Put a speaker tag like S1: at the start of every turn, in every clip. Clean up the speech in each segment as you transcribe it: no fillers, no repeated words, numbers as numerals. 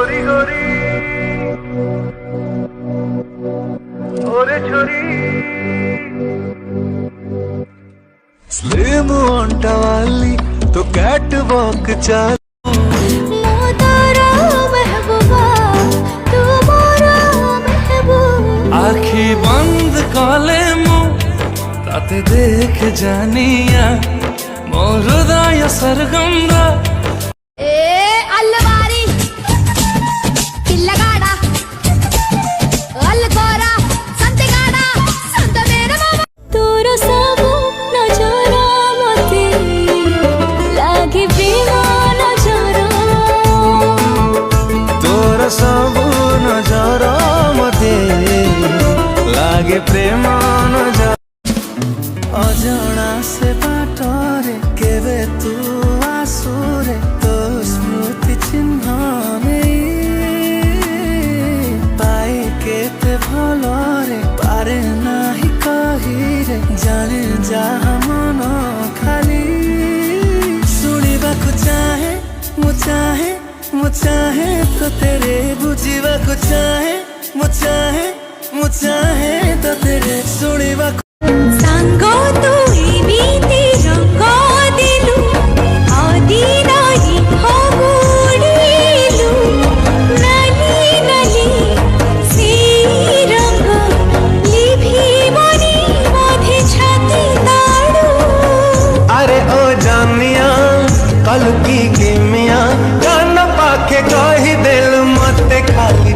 S1: गोरी गोरी ओरे छोरी स्लिम ओंटा वाली तो कैट वॉक चाल आखी बंद कले ताते देख जानिया मोर हृदय सरगम लागे प्रेम अजणा से बाटरे केवे तू आसुरे तो स्मृति चिन्ह पाए केते भलरे पारे नाही कहिरे जाने जहा मन खाली सुनिबाकु चाहे मु चाहे तो तेरे बुझिबाकु चाहे मु चाहे तो तेरे सुनिबा
S2: सांगो तू एमिति रंग दिलु आदि नाही हबुडिलु नाली नाली से रंग लिभिबनी मधे छाती ताडू
S1: अरे ओ जानिया कल की किमिया कान पाखे कही दिल मत खाली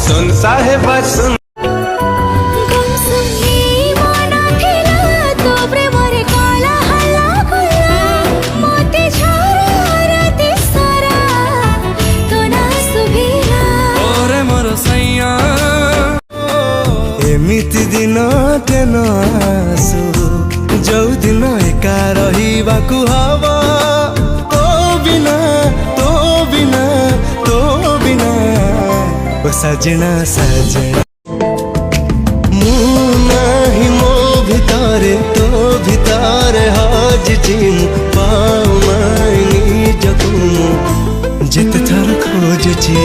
S1: सुन साहेबा सुन एमिति दिन केन आसु जो दिन एका रहिबाकु हब तो बिना ओ सजना मु नाही मो भितरे तो भितरे हजिची पाऊ माई निजकु जेते थर खोजुची।